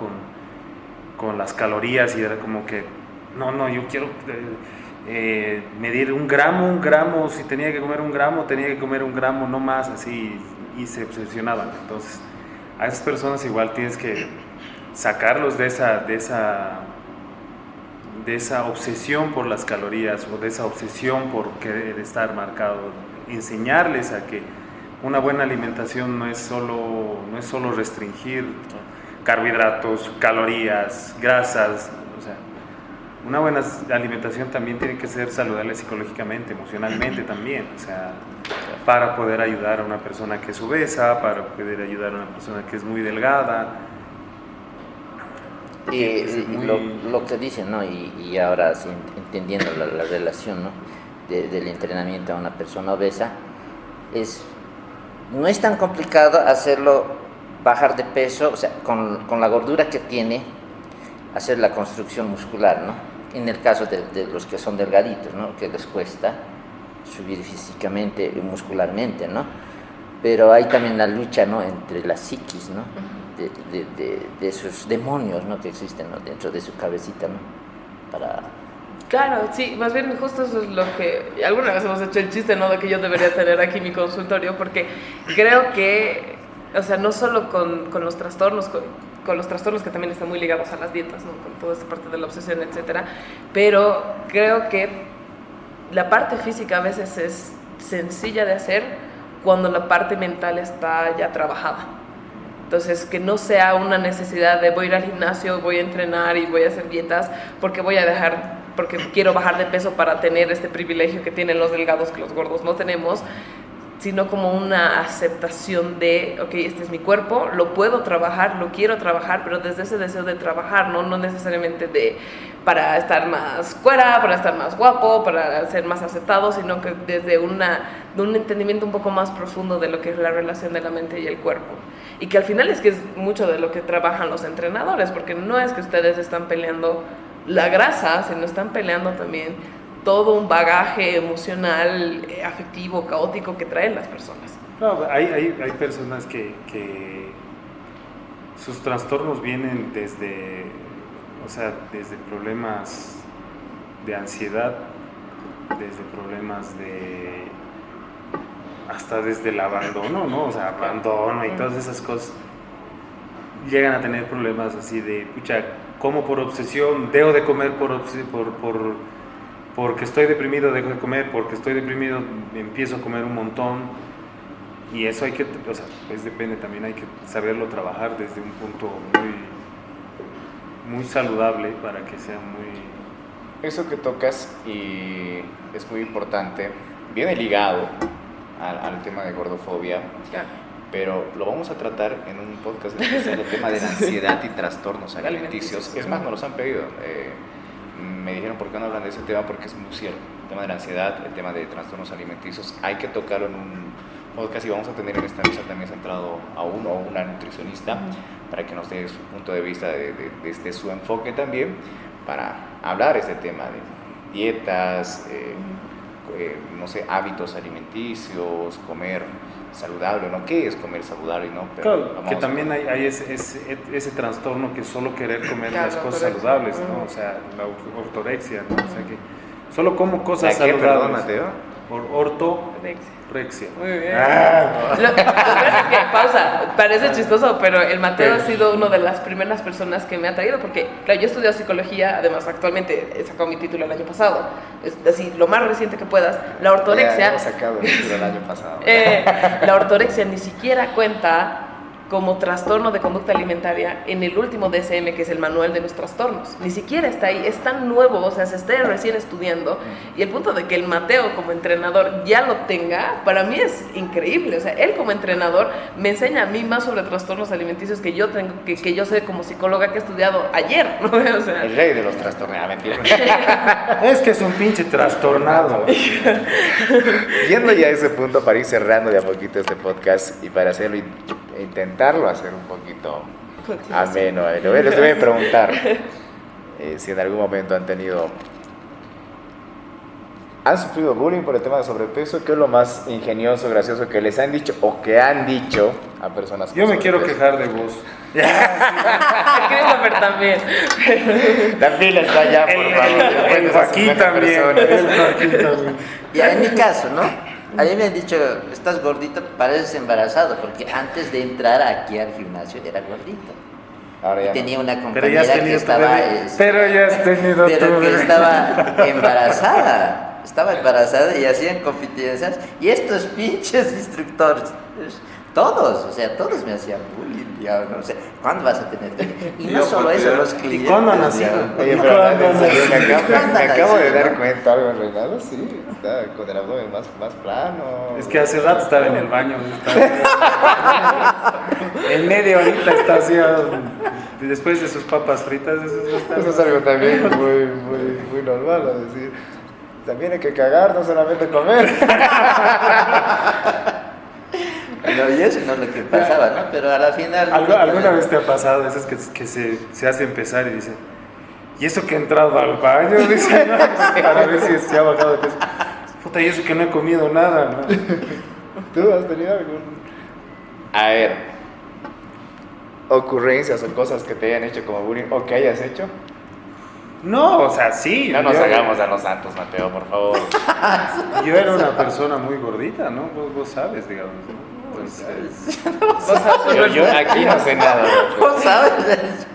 con las calorías y era como que, no, yo quiero medir un gramo, si tenía que comer un gramo, no más, así, y se obsesionaban. Entonces, a esas personas igual tienes que sacarlos de esa obsesión por las calorías o de esa obsesión por querer estar marcado, enseñarles a que una buena alimentación no es solo restringir carbohidratos, calorías, grasas, o sea, una buena alimentación también tiene que ser saludable psicológicamente, emocionalmente también, o sea, para poder ayudar a una persona que es obesa, para poder ayudar a una persona que es muy delgada. Lo que dicen, ¿no? Y ahora sí, entendiendo la relación, ¿no? Del entrenamiento a una persona obesa, no es tan complicado hacerlo bajar de peso, o sea, con la gordura que tiene, hacer la construcción muscular, ¿no? En el caso de los que son delgaditos, ¿no? Que les cuesta subir físicamente y muscularmente, ¿no? Pero hay también la lucha, ¿no? Entre la psiquis, ¿no? De esos demonios, ¿no? Que existen, ¿no? Dentro de su cabecita, ¿no? Claro, sí, más bien justo eso es lo que alguna vez hemos hecho el chiste, ¿no? De que yo debería tener aquí mi consultorio, porque creo que, o sea, no solo con los trastornos, con los trastornos que también están muy ligados a las dietas, ¿no? Con toda esta parte de la obsesión, etcétera, pero creo que la parte física a veces es sencilla de hacer cuando la parte mental está ya trabajada. Entonces, que no sea una necesidad de voy a ir al gimnasio, voy a entrenar y voy a hacer dietas porque quiero bajar de peso para tener este privilegio que tienen los delgados que los gordos no tenemos, sino como una aceptación de, ok, este es mi cuerpo, lo puedo trabajar, lo quiero trabajar, pero desde ese deseo de trabajar, no necesariamente para estar más cuera, para estar más guapo, para ser más aceptado, sino que desde un entendimiento un poco más profundo de lo que es la relación de la mente y el cuerpo. Y que al final es que es mucho de lo que trabajan los entrenadores, porque no es que ustedes están peleando la grasa, sino están peleando también todo un bagaje emocional, afectivo, caótico que traen las personas. No, hay personas que sus trastornos vienen desde problemas de ansiedad, desde problemas hasta desde el abandono, ¿no? O sea, abandono y todas esas cosas. Llegan a tener problemas así de, pucha, como por obsesión, dejo de comer porque estoy deprimido, dejo de comer, porque estoy deprimido, empiezo a comer un montón. Y eso depende también, hay que saberlo trabajar desde un punto muy saludable para que sea muy... Eso que tocas y es muy importante, viene ligado al tema de gordofobia, Claro. pero lo vamos a tratar en un podcast especial, el tema de la ansiedad y trastornos alimenticios. Es más, nos los han pedido. Me dijeron, ¿por qué no hablan de ese tema? Porque es muy cierto. El tema de la ansiedad, el tema de trastornos alimenticios, hay que tocarlo en un podcast y vamos a tener en esta mesa también centrado a uno o una nutricionista para que nos dé su punto de vista desde su enfoque también, para hablar este tema de dietas, no sé, hábitos alimenticios, comer saludable, ¿no? ¿Qué es comer saludable? ¿No? Pero claro, que también hay ese trastorno que solo querer comer las cosas saludables, ¿no? O sea, la ortorexia, ¿no? O sea, que solo como cosas saludables. Perdón, Mateo. Ortorexia. Muy bien. Pausa, parece chistoso, pero el Mateo ha sido una de las primeras personas que me ha traído, porque claro, yo estudio psicología, además actualmente he sacado mi título el año pasado, es así, lo más reciente que puedas. La ortorexia... He sacado el título el año pasado. La ortorexia ni siquiera cuenta como trastorno de conducta alimentaria en el último DSM, que es el manual de los trastornos. Ni siquiera está ahí, es tan nuevo, o sea, se está recién estudiando, y el punto de que el Mateo como entrenador ya lo tenga, para mí es increíble. O sea, él como entrenador me enseña a mí más sobre trastornos alimenticios que yo tengo, que yo sé como psicóloga que he estudiado ayer, ¿no? O sea, El rey de los trastornos, mentira. Es que es un pinche trastornado. Yendo ya a ese punto para ir cerrando de a poquito este podcast y para hacerlo intentarlo hacer un poquito ameno. Les voy a preguntar si en algún momento han sufrido bullying por el tema de sobrepeso. ¿Qué es lo más ingenioso, gracioso que les han dicho o que han dicho a personas con Yo me sobrepeso? quiero quejar de vos. Christopher también. La fila está allá, por favor. El Joaquín también. Ya, en mi caso, ¿no? A mí me han dicho, estás gordito, pareces embarazado, porque antes de entrar aquí al gimnasio era gordito. Ahora Y ya tenía una Pero ya has compañera que tenido tu estaba, bebé. Pero ya has tenido tu pero que bebé. estaba embarazada. Estaba embarazada y hacían competencias. Y estos pinches instructores, todos, o sea, todos me hacían bullying, digamos, ¿no? O sea, ¿cuándo vas a tener tu hijo? Y no Yo, solo pues, eso, ya. los ¿Y clientes. cuándo ha nacido? digamos. Oye, ¿Y pero cuándo en serio, nació? me acabo de dar ¿No? cuenta algo, Reinaldo, sí, está con el abdomen más plano. Es que hace rato estaba en el baño. En media horita está así. Después de sus papas fritas. Eso es algo también muy normal, es decir, también hay que cagar, no solamente comer. No, y eso no es lo que pasaba, ¿no? Pero a la final... ¿Alguna vez te ha pasado esas que se hace empezar y dice, ¿y eso que he entrado al baño? Dice, ¿no? Para ver si se ha bajado de peso. Puta, y eso que no he comido nada, ¿no? ¿Tú has tenido algún...? A ver, ocurrencias o cosas que te hayan hecho como bullying o que hayas hecho. No, o sea, sí. No nos yo- hagamos a los santos, Mateo, por favor. Yo era una persona muy gordita, ¿no? Vos sabes, digamos, ¿no? Entonces, Yo aquí no sé nada. ¿Vos sabes?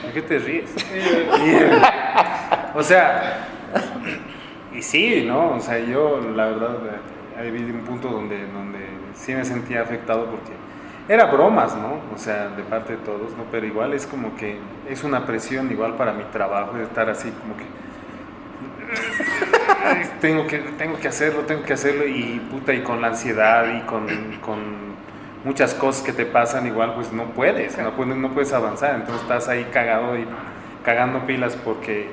¿por qué te ríes? O sea, y sí, ¿no? O sea, yo, la verdad, hay un punto donde sí me sentía afectado porque era bromas, ¿no? O sea, de parte de todos, ¿no? Pero igual es como que es una presión igual para mi trabajo, de estar así como que tengo que hacerlo y puta, y con la ansiedad y con muchas cosas que te pasan igual, pues no puedes avanzar, entonces estás ahí cagado y cagando pilas porque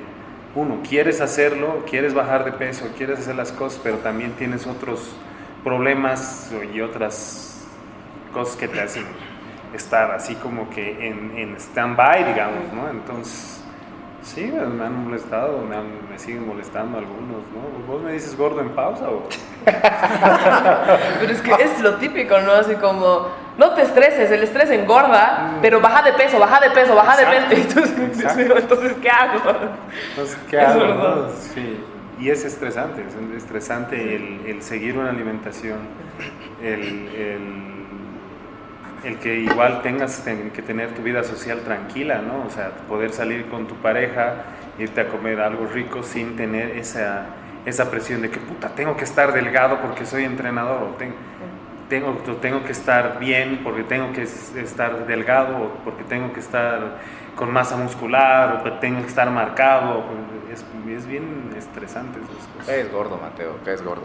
uno, quieres hacerlo, quieres bajar de peso, quieres hacer las cosas, pero también tienes otros problemas y otras cosas que te hacen estar así como que en stand-by, digamos, ¿no? Entonces, sí, me han molestado, me siguen molestando algunos, ¿no? ¿Vos me dices gordo en pausa o...? Pero es que es lo típico, ¿no? Así como, no te estreses, el estrés engorda, pero baja de peso. Entonces, ¿qué hago? Entonces, ¿qué Es hago? verdad. ¿No? Sí. Y es estresante el seguir una alimentación, el que igual tengas que tener tu vida social tranquila, ¿no? O sea, poder salir con tu pareja, irte a comer algo rico sin tener esa presión de que, puta, tengo que estar delgado porque soy entrenador, o tengo que estar bien porque tengo que estar delgado, o porque tengo que estar con masa muscular, o porque tengo que estar marcado. Es bien estresante esas cosas. Es gordo, Mateo, que es gordo.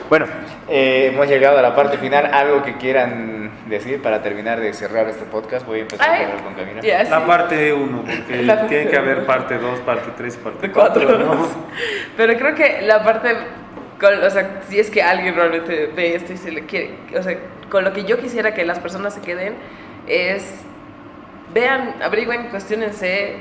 Bueno, hemos llegado a la parte final. ¿Algo que quieran decir para terminar de cerrar este podcast? Voy a empezar con Camila. Ya, sí. La parte 1, porque La- tiene que haber parte 2, parte 3, parte De 4, 4, ¿no? Pero creo que la parte, o sea, si es que alguien realmente ve esto y se le quiere, o sea, con lo que yo quisiera que las personas se queden es, vean, averigüen, cuestionense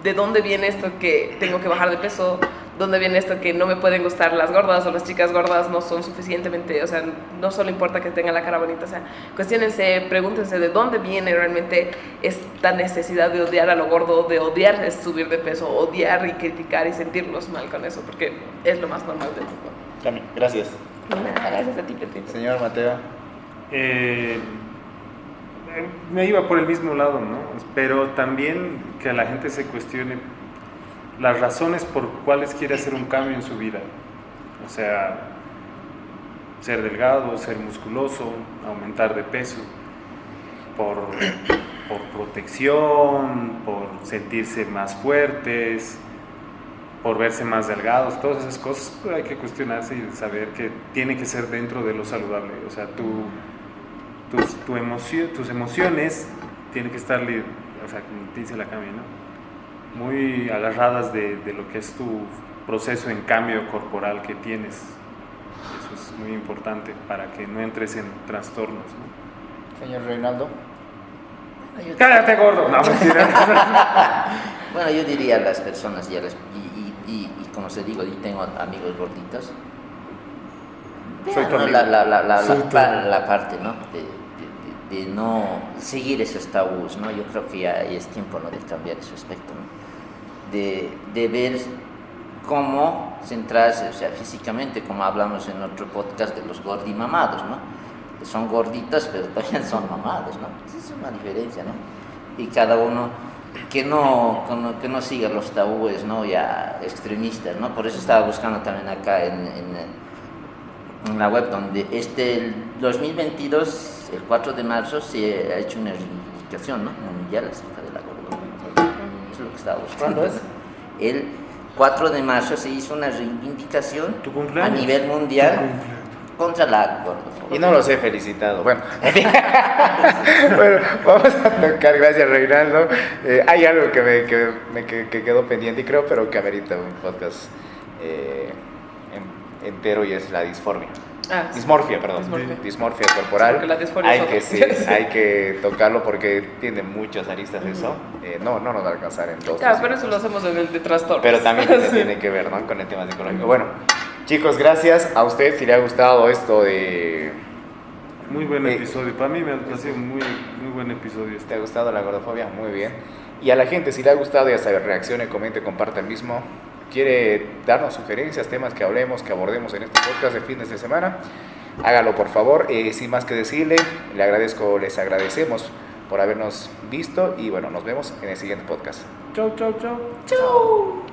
de dónde viene esto que tengo que bajar de peso, dónde viene esto que no me pueden gustar las gordas o las chicas gordas no son suficientemente, o sea, no solo importa que tengan la cara bonita, o sea, cuestionense, pregúntense de dónde viene realmente esta necesidad de odiar a lo gordo, de odiar es subir de peso, odiar y criticar y sentirnos mal con eso, porque es lo más normal del mundo. Cami, gracias. Gracias a ti, Petit. Señor Mateo. Me iba por el mismo lado, ¿no? Pero también que la gente se cuestione las razones por cuales quiere hacer un cambio en su vida. O sea, ser delgado, ser musculoso, aumentar de peso. por protección, por sentirse más fuertes, por verse más delgados, todas esas cosas hay que cuestionarse y saber que tiene que ser dentro de lo saludable. O sea, tus emociones tienen que estar, o sea, como dice la Cami, ¿no? Muy agarradas de lo que es tu proceso en cambio corporal que tienes. Eso es muy importante para que no entres en trastornos, ¿no? Señor Reinaldo. ¡Cállate, gordo! No, mentira. Bueno, yo diría a las personas, y como se digo, yo tengo amigos gorditos. Soy tu Vean, ¿no? amigo. la parte, ¿no? De no seguir esos tabús, ¿no? Yo creo que ya es tiempo, ¿no?, de cambiar ese aspecto, ¿no? De ver cómo centrarse, o sea, físicamente, como hablamos en otro podcast de los gordimamados, ¿no? Que son gorditos, pero todavía son mamados, ¿no? Es una diferencia, ¿no? Y cada uno que no siga los tabúes, ¿no?, ya extremistas, ¿no? Por eso estaba buscando también acá en la web, donde el 2022, el 4 de marzo, se ha hecho una reivindicación, ¿no?, mundial acerca de la gordofobia. Es lo que estaba buscando. ¿Cuándo es? El 4 de marzo se hizo una reivindicación ¿Tu a cumpleaños? nivel mundial contra la gordofobia. Y no los he felicitado. Bueno, bueno, vamos a tocar, gracias Reinaldo. Hay algo que quedó pendiente y creo, pero que amerita un podcast entero, y es la disformia. Dismorfia, perdón. Dismorfia corporal. Porque la disforia hay es que, otra. sí, hay que tocarlo porque tiene muchas aristas eso. No nos va a alcanzar en dos. Claro, pero eso lo hacemos en el de trastornos. Pero también tiene que ver, ¿no?, con el tema psicológico. Bueno, chicos, gracias a usted si le ha gustado esto de... Muy buen episodio. Para mí me ha sido muy buen episodio ¿Te ha gustado la gordofobia? Muy bien. Y a la gente, si le ha gustado, ya sabe, reaccione, comente, comparta el mismo. ¿Quiere darnos sugerencias, temas que hablemos, que abordemos en este podcast de fines de semana? Hágalo, por favor. Sin más que decirle, les agradecemos por habernos visto y bueno, nos vemos en el siguiente podcast. Chau, chau, chau. ¡Chau!